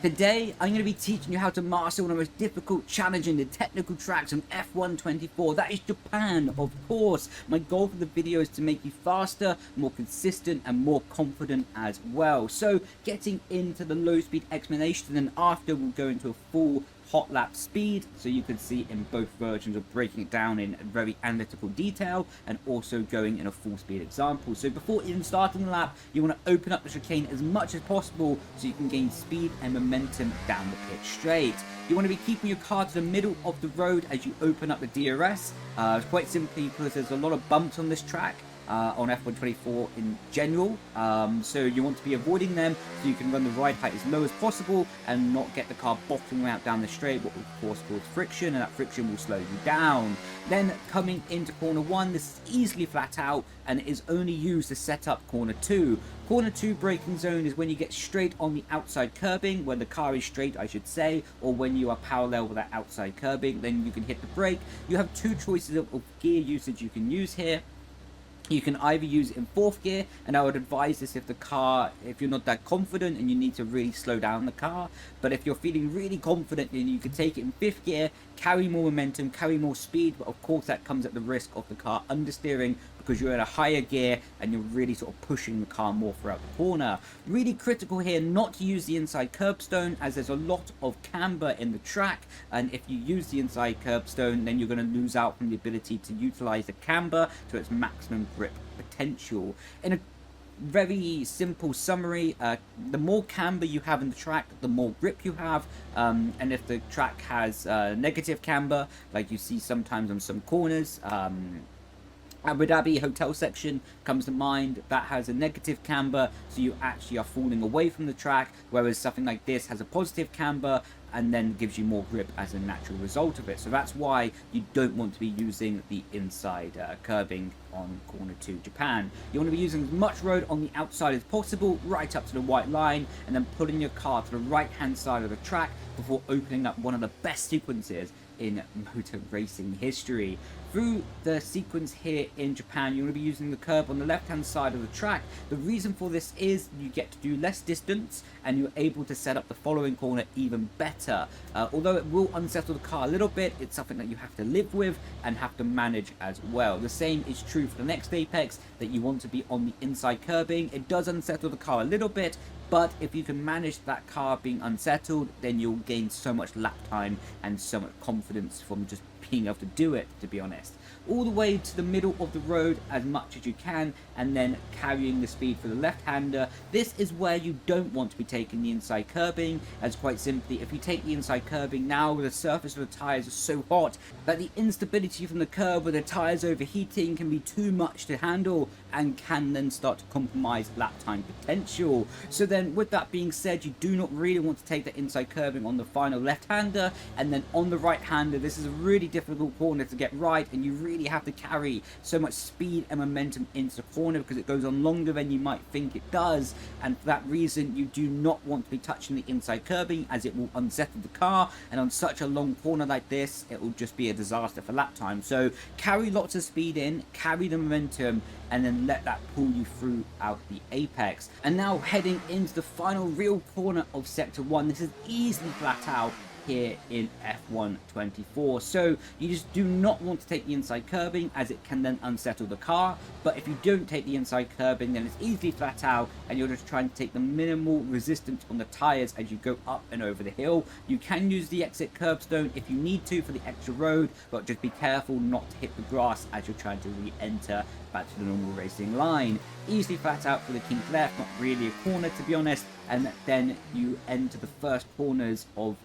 Today, I'm going to be teaching you how to master one of the most difficult, challenging, and technical tracks on F124. That is Japan, of course. My goal for the video is to make you faster, more consistent, and more confident as well. So, getting into the low speed explanation, and after we'll go into a full hot lap speed, so you can see in both versions of breaking it down in very analytical detail and also going in a full speed example. So before even starting the lap, you want to open up the chicane as much as possible so you can gain speed and momentum down the pit straight. You want to be keeping your car to the middle of the road as you open up the DRS, quite simply because there's a lot of bumps on this track. On F124 in general, so you want to be avoiding them so you can run the ride height as low as possible and not get the car bottoming out down the straight, what will of course cause friction, and that friction will slow you down. Then coming into corner 1, this is easily flat out and it is only used to set up corner 2. Corner 2 braking zone is when you get straight on the outside curbing, when the car is straight I should say, or when you are parallel with that outside curbing, then you can hit the brake. You have two choices of gear usage you can use here. You can either use it in 4th gear, and I would advise this if you're not that confident and you need to really slow down the car. But if you're feeling really confident, then you can take it in 5th gear, carry more momentum, carry more speed, but of course that comes at the risk of the car understeering because you're in a higher gear and you're really sort of pushing the car more throughout the corner. Really critical here not to use the inside curbstone, as there's a lot of camber in the track, and if you use the inside curbstone then you're going to lose out from the ability to utilize the camber to its maximum grip potential. In a very simple summary, the more camber you have in the track, the more grip you have, and if the track has negative camber, like you see sometimes on some corners, Abu Dhabi hotel section comes to mind, that has a negative camber, so you actually are falling away from the track, whereas something like this has a positive camber and then gives you more grip as a natural result of it. So that's why you don't want to be using the inside curbing on corner 2 Japan. You want to be using as much road on the outside as possible, right up to the white line, and then pulling your car to the right hand side of the track before opening up one of the best sequences in motor racing history. Through the sequence here in Japan, you want to be using the curb on the left hand side of the track. The reason for this is you get to do less distance and you're able to set up the following corner even better. Although it will unsettle the car a little bit, it's something that you have to live with and have to manage as well. The same is true for the next apex, that you want to be on the inside curbing. It does unsettle the car a little bit, but if you can manage that car being unsettled, then you'll gain so much lap time and so much confidence from just being able to do it, to be honest. All the way to the middle of the road as much as you can, and then carrying the speed for the left-hander. This is where you don't want to be taking the inside curbing, as quite simply, if you take the inside curbing now, the surface of the tyres is so hot that the instability from the curb with the tyres overheating can be too much to handle and can then start to compromise lap time potential. So then with that being said, you do not really want to take the inside curbing on the final left-hander, and then on the right-hander, this is a really difficult corner to get right, and you really have to carry so much speed and momentum into the corner because it goes on longer than you might think it does, and for that reason you do not want to be touching the inside curbing as it will unsettle the car, and on such a long corner like this it will just be a disaster for lap time. So carry lots of speed in, carry the momentum, and then let that pull you throughout the apex. And now heading into the final real corner of sector 1, this is easily flat out here in F124. So you just do not want to take the inside curbing as it can then unsettle the car, but if you don't take the inside curbing then it's easily flat out and you're just trying to take the minimal resistance on the tires as you go up and over the hill. You can use the exit curbstone if you need to for the extra road, but just be careful not to hit the grass as you're trying to re-enter back to the normal racing line. Easily flat out for the kink left, not really a corner to be honest, and then you enter the first corners of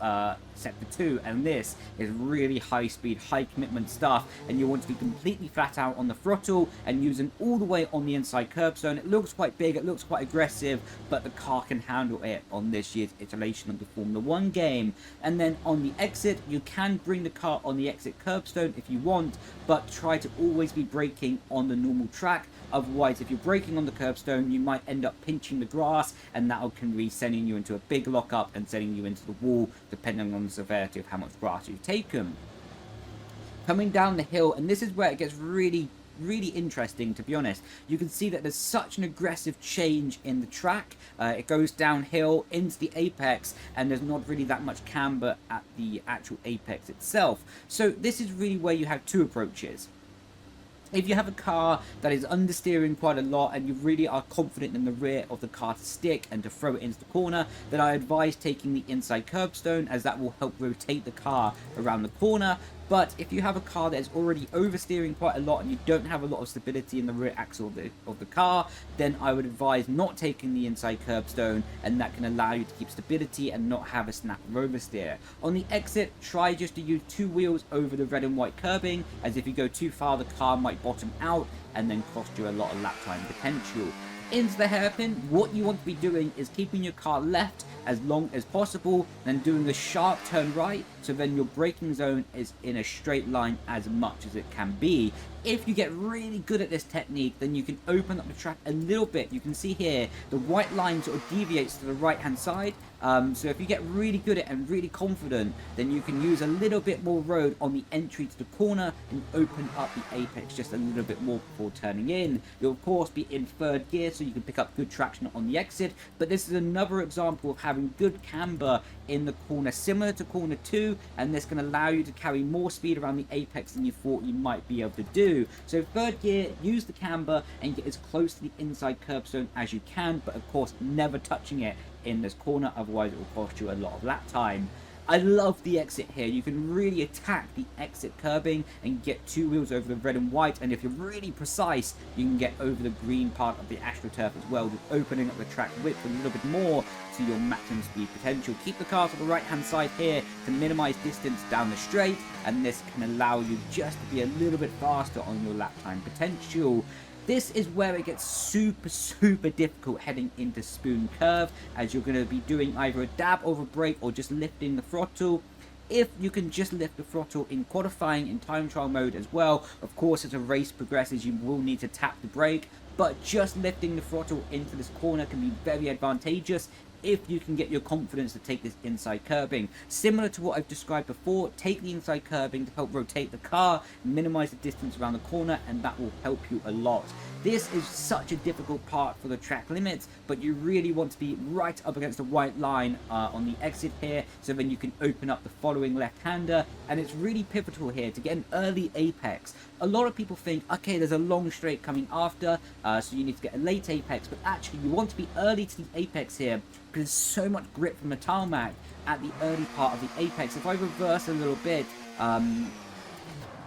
sector 2, and this is really high speed, high commitment stuff, and you want to be completely flat out on the throttle and using all the way on the inside curbstone. It looks quite big, it looks quite aggressive, but the car can handle it on this year's iteration of the Formula 1 game. And then on the exit, you can bring the car on the exit curbstone if you want, but try to always be braking on the normal track. Otherwise, if you're braking on the curbstone, you might end up pinching the grass, and that can be sending you into a big lockup and sending you into the wall, depending on the severity of how much grass you've taken. Coming down the hill, and this is where it gets really really interesting, to be honest. You can see that there's such an aggressive change in the track. It goes downhill into the apex, and there's not really that much camber at the actual apex itself. So this is really where you have two approaches. If you have a car that is understeering quite a lot and you really are confident in the rear of the car to stick and to throw it into the corner, then I advise taking the inside curbstone, as that will help rotate the car around the corner. But if you have a car that is already oversteering quite a lot and you don't have a lot of stability in the rear axle of the car, then I would advise not taking the inside curbstone, and that can allow you to keep stability and not have a snap of oversteer. On the exit, try just to use two wheels over the red and white curbing, as if you go too far the car might bottom out and then cost you a lot of lap time potential. Into the hairpin, what you want to be doing is keeping your car left as long as possible, then doing a sharp turn right, so then your braking zone is in a straight line as much as it can be. If you get really good at this technique, then you can open up the track a little bit. You can see here the white line sort of deviates to the right hand side, so if you get really good at it and really confident, then you can use a little bit more road on the entry to the corner and open up the apex just a little bit more before turning in. You'll of course be in third gear, so you can pick up good traction on the exit, but this is another example of having good camber in the corner, similar to corner 2, and this can allow you to carry more speed around the apex than you thought you might be able to do. So third gear, use the camber and get as close to the inside curbstone as you can, but of course never touching it in this corner, otherwise it will cost you a lot of lap time. I love the exit here. You can really attack the exit curbing and get two wheels over the red and white, and if you're really precise, you can get over the green part of the AstroTurf as well, just opening up the track width a little bit more to your maximum speed potential. Keep the car to the right hand side here to minimize distance down the straight, and this can allow you just to be a little bit faster on your lap time potential. This is where it gets super difficult heading into Spoon Curve, as you're going to be doing either a dab over brake or just lifting the throttle. If you can just lift the throttle in qualifying in time trial mode as well, of course as a race progresses you will need to tap the brake, but just lifting the throttle into this corner can be very advantageous if you can get your confidence to take this inside curbing. Similar to what I've described before, take the inside curbing to help rotate the car, minimize the distance around the corner, and that will help you a lot. This is such a difficult part for the track limits, but you really want to be right up against the white line on the exit here, so then you can open up the following left-hander, and it's really pivotal here to get an early apex. A lot of people think, okay, there's a long straight coming after, so you need to get a late apex, but actually you want to be early to the apex here, because there's so much grip from the tarmac at the early part of the apex. If I reverse a little bit,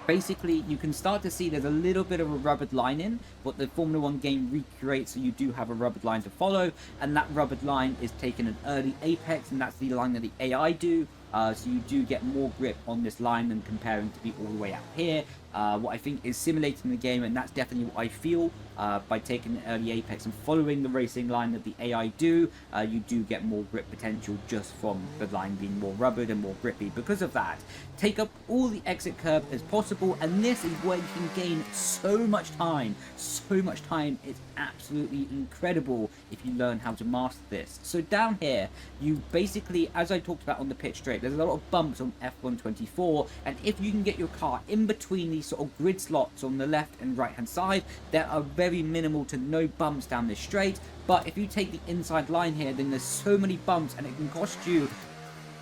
basically you can start to see there's a little bit of a rubbered line in, but the Formula 1 game recreates so you do have a rubbered line to follow, and that rubbered line is taking an early apex, and that's the line that the AI do. So you do get more grip on this line than comparing to be all the way out here. What I think is simulating the game, and that's definitely what I feel, by taking the early apex and following the racing line that the AI do, you do get more grip potential just from the line being more rubbered and more grippy. Because of that, take up all the exit curb as possible, and this is where you can gain so much time. So much time is absolutely incredible if you learn how to master this. So down here, you basically, as I talked about on the pit straight, there's a lot of bumps on F124, and if you can get your car in between these sort of grid slots on the left and right hand side, there are very minimal to no bumps down this straight. But if you take the inside line here, then there's so many bumps, and it can cost you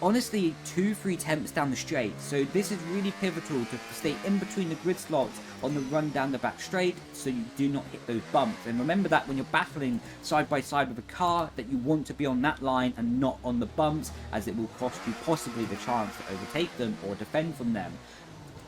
honestly 2-3 tenths down the straight. So this is really pivotal to stay in between the grid slots on the run down the back straight, so you do not hit those bumps. And remember that when you're battling side by side with a car, that you want to be on that line and not on the bumps, as it will cost you possibly the chance to overtake them or defend from them.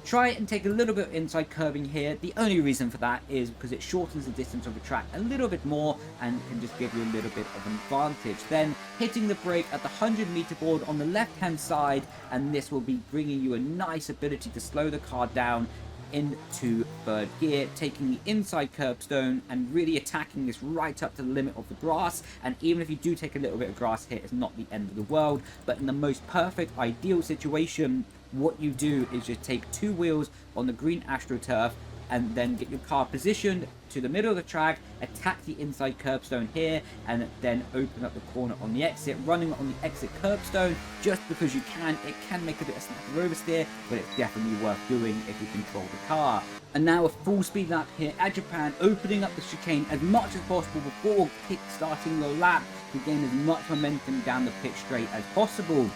Try and take a little bit of inside curving here. The only reason for that is because it shortens the distance of the track a little bit more and can just give you a little bit of an advantage. Then hitting the brake at the 100-meter board on the left hand side, and this will be bringing you a nice ability to slow the car down into third gear, taking the inside curbstone and really attacking this right up to the limit of the grass. And even if you do take a little bit of grass here, it's not the end of the world. But in the most perfect ideal situation, what you do is just take two wheels on the green AstroTurf, and then get your car positioned to the middle of the track, attack the inside curbstone here, and then open up the corner on the exit, running on the exit curbstone just because you can. It can make a bit of snapper oversteer, but it's definitely worth doing if you control the car. And now a full speed lap here at Japan, opening up the chicane as much as possible before kick starting the lap to gain as much momentum down the pit straight as possible.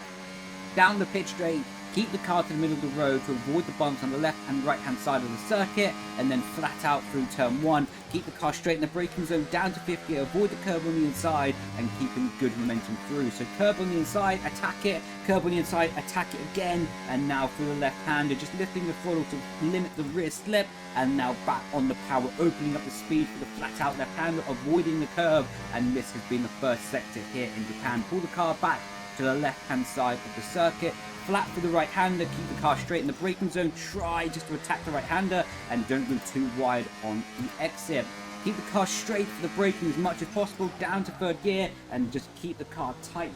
Down the pit straight, keep the car to the middle of the road to avoid the bumps on the left and right hand side of the circuit, and then flat out through turn 1. Keep the car straight in the braking zone down to 50, avoid the curb on the inside, and keeping good momentum through. So curb on the inside, attack it, curb on the inside, attack it again, and now through the left-hander, just lifting the throttle to limit the rear slip, and now back on the power, opening up the speed for the flat out left-hander, avoiding the curve, and this has been the first sector here in Japan. Pull the car back to the left-hand side of the circuit, flat for the right-hander, keep the car straight in the braking zone, try just to attack the right-hander, and don't go too wide on the exit. Keep the car straight for the braking as much as possible, down to 3rd gear, and just keep the car tight,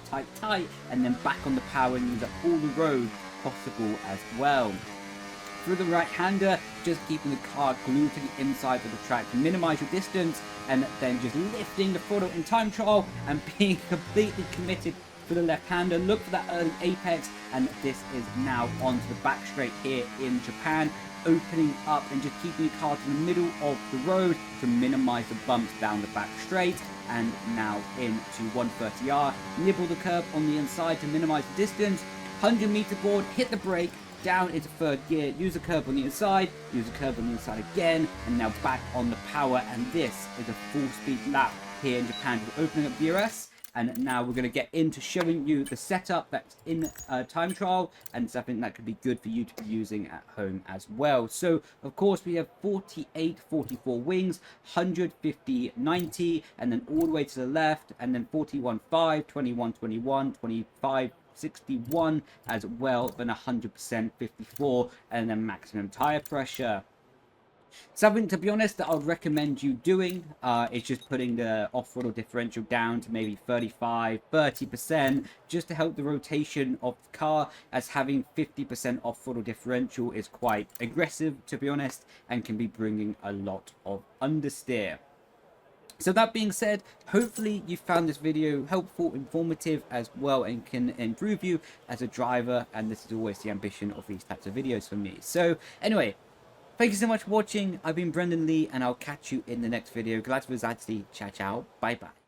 and then back on the power and use up all the road possible as well. Through the right-hander, just keeping the car glued to the inside of the track to minimize your distance, and then just lifting the throttle in time trial and being completely committed for the left-hander. Look for that early apex, and this is now onto the back straight here in Japan, opening up and just keeping the car to the middle of the road to minimize the bumps down the back straight. And now into 130R, nibble the curb on the inside to minimize the distance, 100-meter board, hit the brake, down into 3rd gear, use the curb on the inside, use the curb on the inside again, and now back on the power. And this is a full speed lap here in Japan. We're opening up DRS, and now we're going to get into showing you the setup that's in time trial, and something that could be good for you to be using at home as well. So of course we have 48 44 wings, 150 90, and then all the way to the left, and then 41 5, 21 21, 25 61 as well, then 100% 54, and then maximum tire pressure. Something, to be honest, that I would recommend you doing is just putting the off-throttle differential down to maybe 35-30%, just to help the rotation of the car, as having 50% off-throttle differential is quite aggressive, to be honest, and can be bringing a lot of understeer. So that being said, hopefully you found this video helpful, informative as well, and can improve you as a driver, and this is always the ambition of these types of videos for me. So anyway, thank you so much for watching. I've been Brendon Leigh, and I'll catch you in the next video. Glad to visit. Ciao, ciao. Bye-bye.